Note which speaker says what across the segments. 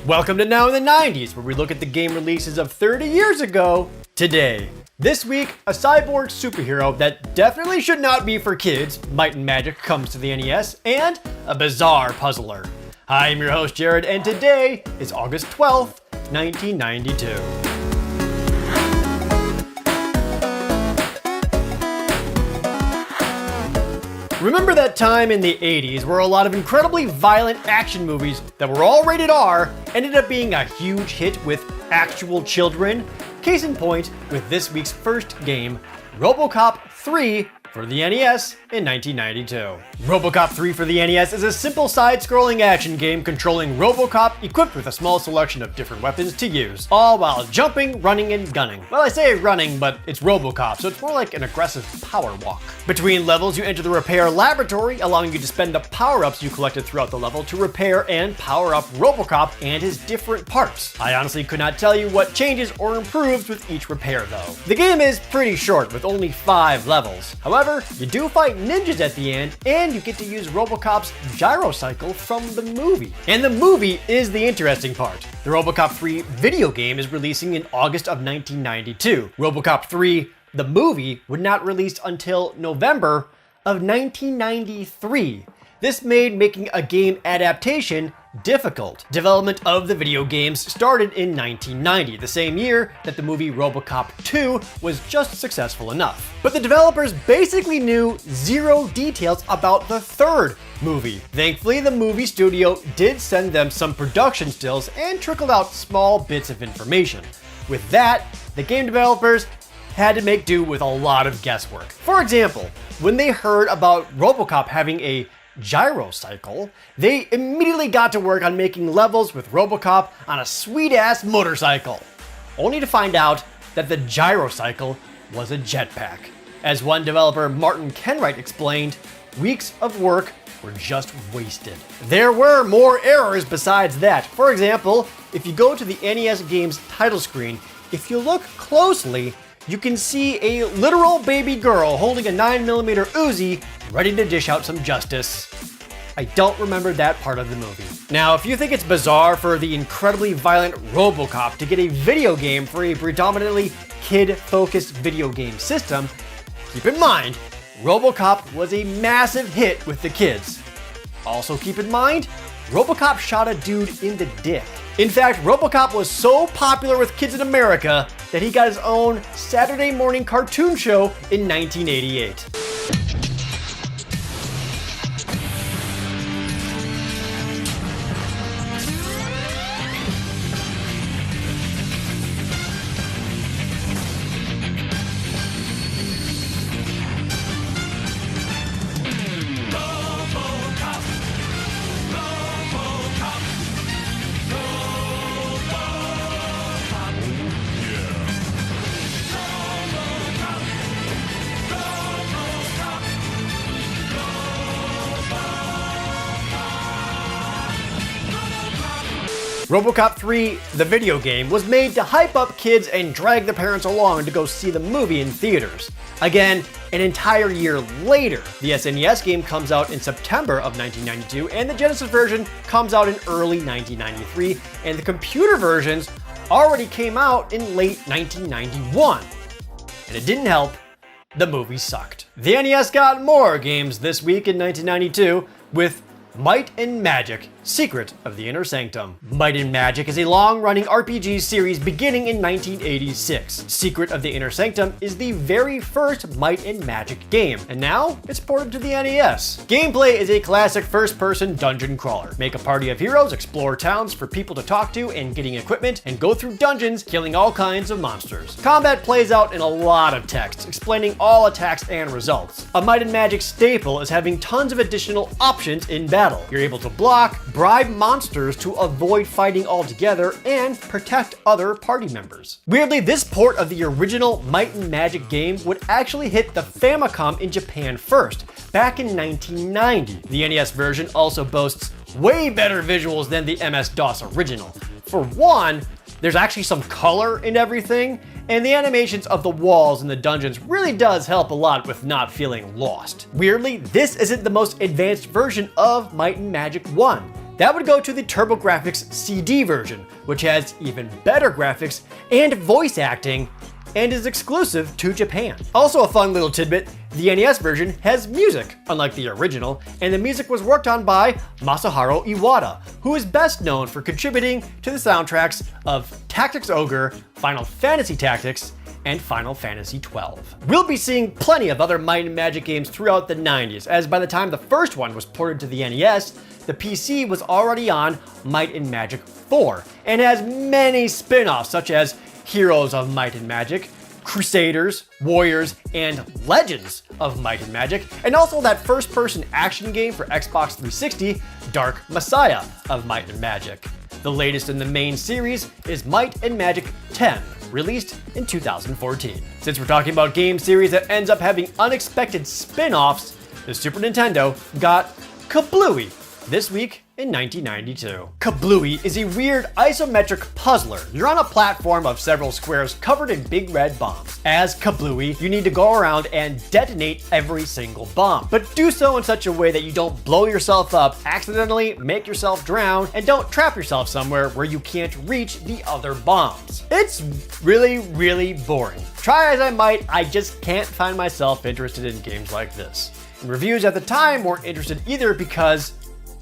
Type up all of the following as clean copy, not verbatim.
Speaker 1: Welcome to Now in the 90s, where we look at the game releases of 30 years ago today. This week, a cyborg superhero that definitely should not be for kids, Might and Magic, comes to the NES, and a bizarre puzzler. I'm your host, Jared, and today is August 12th, 1992. Remember that time in the 80s where a lot of incredibly violent action movies that were all rated R ended up being a huge hit with actual children? Case in point with this week's first game, RoboCop 3 for the NES in 1992. RoboCop 3 for the NES is a simple side-scrolling action game controlling RoboCop equipped with a small selection of different weapons to use, all while jumping, running, and gunning. Well, I say running, but it's RoboCop, so it's more like an aggressive power walk. Between levels, you enter the repair laboratory, allowing you to spend the power-ups you collected throughout the level to repair and power up RoboCop and his different parts. I honestly could not tell you what changes or improves with each repair, though. The game is pretty short, with only 5 levels. However, you do fight ninjas at the end, and you get to use RoboCop's gyrocycle from the movie. And the movie is the interesting part. The RoboCop 3 video game is releasing in August of 1992. RoboCop 3, the movie, would not release until November of 1993. This made making a game adaptation difficult. Development of the video games started in 1990, the same year that the movie RoboCop 2 was just successful enough. But the developers basically knew zero details about the third movie. Thankfully, the movie studio did send them some production stills and trickled out small bits of information. With that, the game developers had to make do with a lot of guesswork. For example, when they heard about RoboCop having a gyrocycle, they immediately got to work on making levels with RoboCop on a sweet-ass motorcycle, only to find out that the gyrocycle was a jetpack. As one developer, Martin Kenwright, explained, weeks of work were just wasted. There were more errors besides that. For example, if you go to the NES game's title screen, if you look closely, you can see a literal baby girl holding a 9mm Uzi ready to dish out some justice. I don't remember that part of the movie. Now, if you think it's bizarre for the incredibly violent RoboCop to get a video game for a predominantly kid-focused video game system, keep in mind, RoboCop was a massive hit with the kids. Also keep in mind, RoboCop shot a dude in the dick. In fact, RoboCop was so popular with kids in America that he got his own Saturday morning cartoon show in 1988. RoboCop 3, the video game, was made to hype up kids and drag the parents along to go see the movie in theaters. Again, an entire year later, the SNES game comes out in September of 1992, and the Genesis version comes out in early 1993, and the computer versions already came out in late 1991. And it didn't help, the movie sucked. The NES got more games this week in 1992 with Might and Magic: Secret of the Inner Sanctum. Might and Magic is a long-running RPG series beginning in 1986. Secret of the Inner Sanctum is the very first Might and Magic game, and now it's ported to the NES. Gameplay is a classic first-person dungeon crawler. Make a party of heroes, explore towns for people to talk to and getting equipment, and go through dungeons, killing all kinds of monsters. Combat plays out in a lot of text, explaining all attacks and results. A Might and Magic staple is having tons of additional options in battle. You're able to block, bribe monsters to avoid fighting altogether, and protect other party members. Weirdly, this port of the original Might and Magic game would actually hit the Famicom in Japan first, back in 1990. The NES version also boasts way better visuals than the MS-DOS original. For one, there's actually some color in everything, and the animations of the walls in the dungeons really does help a lot with not feeling lost. Weirdly, this isn't the most advanced version of Might and Magic 1. that would go to the TurboGrafx CD version, which has even better graphics and voice acting, and is exclusive to Japan. Also a fun little tidbit, the NES version has music, unlike the original, and the music was worked on by Masahiro Iwata, who is best known for contributing to the soundtracks of Tactics Ogre, Final Fantasy Tactics, and Final Fantasy XII. We'll be seeing plenty of other Might and Magic games throughout the 90s, as by the time the first one was ported to the NES, the PC was already on Might and Magic 4, and has many spin-offs such as Heroes of Might and Magic, Crusaders, Warriors, and Legends of Might and Magic, and also that first-person action game for Xbox 360, Dark Messiah of Might and Magic. The latest in the main series is Might and Magic 10, released in 2014. Since we're talking about game series that ends up having unexpected spin-offs, the Super Nintendo got KaBlooey this week in 1992. KaBlooey is a weird isometric puzzler. You're on a platform of several squares covered in big red bombs. As KaBlooey, you need to go around and detonate every single bomb, but do so in such a way that you don't blow yourself up, accidentally make yourself drown, and don't trap yourself somewhere where you can't reach the other bombs. It's really, really boring. Try as I might, I just can't find myself interested in games like this. And reviews at the time weren't interested either because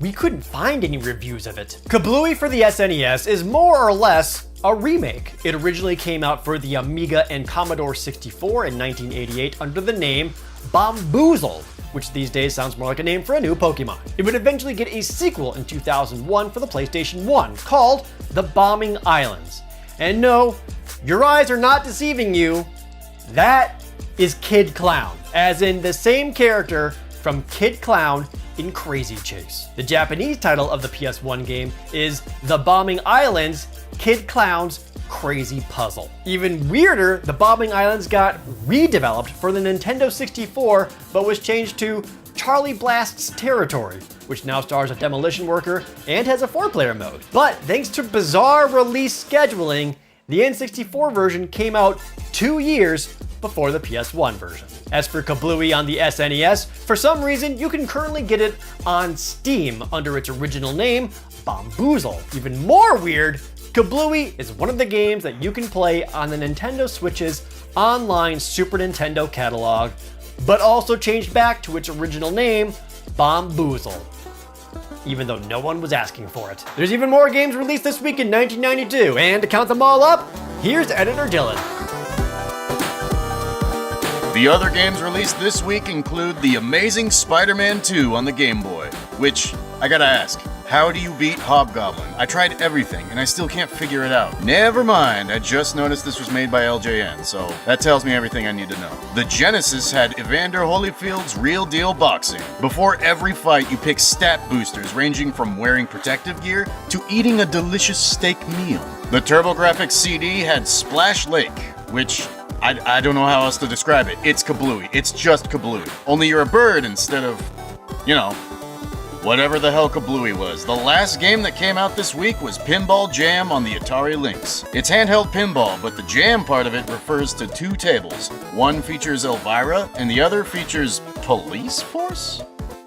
Speaker 1: we couldn't find any reviews of it. KaBlooey for the SNES is more or less a remake. It originally came out for the Amiga and Commodore 64 in 1988 under the name Bomboozle, which these days sounds more like a name for a new Pokemon. It would eventually get a sequel in 2001 for the PlayStation 1 called The Bombing Islands. And no, your eyes are not deceiving you. That is Kid Clown, as in the same character from Kid Clown in Crazy Chase. The Japanese title of the PS1 game is The Bombing Islands, Kid Clown's Crazy Puzzle. Even weirder, The Bombing Islands got redeveloped for the Nintendo 64, but was changed to Charlie Blast's Territory, which now stars a demolition worker and has a 4-player mode. But thanks to bizarre release scheduling, the N64 version came out 2 years before the PS1 version. As for KaBlooey on the SNES, for some reason you can currently get it on Steam under its original name, Bomboozle. Even more weird, KaBlooey is one of the games that you can play on the Nintendo Switch's online Super Nintendo catalog, but also changed back to its original name, Bomboozle, even though no one was asking for it. There's even more games released this week in 1992, and to count them all up, here's Editor Dylan.
Speaker 2: The other games released this week include The Amazing Spider-Man 2 on the Game Boy, which, I gotta ask, how do you beat Hobgoblin? I tried everything, and I still can't figure it out. Never mind, I just noticed this was made by LJN, so that tells me everything I need to know. The Genesis had Evander Holyfield's Real Deal Boxing. Before every fight, you pick stat boosters ranging from wearing protective gear to eating a delicious steak meal. The TurboGrafx CD had Splash Lake, which I don't know how else to describe it. It's KaBlooey. It's just KaBlooey. Only you're a bird instead of, you know, whatever the hell KaBlooey was. The last game that came out this week was Pinball Jam on the Atari Lynx. It's handheld pinball, but the jam part of it refers to 2 tables. One features Elvira, and the other features Police Force?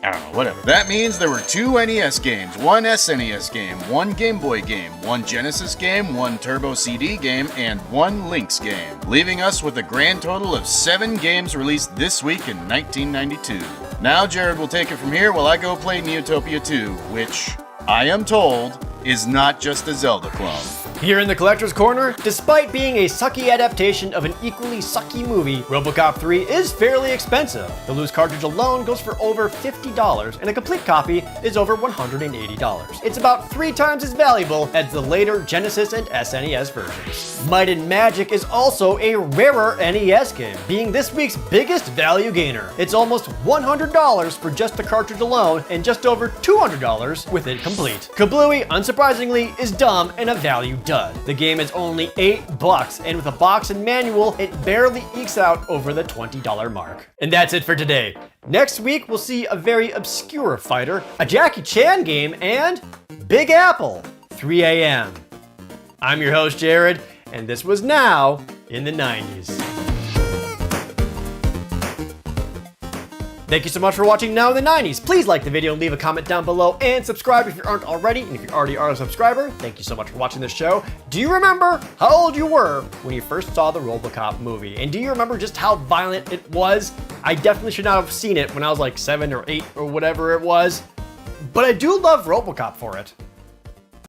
Speaker 2: I don't know, whatever. That means there were 2 NES games, 1 SNES game, 1 Game Boy game, 1 Genesis game, 1 Turbo CD game, and 1 Lynx game, leaving us with a grand total of 7 games released this week in 1992. Now Jared will take it from here while I go play Neotopia 2, which, I am told, is not just a Zelda clone.
Speaker 1: Here in the Collector's Corner, despite being a sucky adaptation of an equally sucky movie, RoboCop 3 is fairly expensive. The loose cartridge alone goes for over $50, and a complete copy is over $180. It's about 3 times as valuable as the later Genesis and SNES versions. Might and Magic is also a rarer NES game, being this week's biggest value gainer. It's almost $100 for just the cartridge alone, and just over $200 with it complete. KaBlooey, unsurprisingly, is dumb and a value dud. The game is only $8, and with a box and manual, it barely ekes out over the $20 mark. And that's it for today. Next week, we'll see a very obscure fighter, a Jackie Chan game, and Big Apple, 3 a.m. I'm your host, Jared, and this was Now in the 90s. Thank you so much for watching Now in the 90s. Please like the video and leave a comment down below and subscribe if you aren't already. And if you already are a subscriber, thank you so much for watching this show. Do you remember how old you were when you first saw the RoboCop movie? And do you remember just how violent it was? I definitely should not have seen it when I was like 7 or 8 or whatever it was. But I do love RoboCop for it.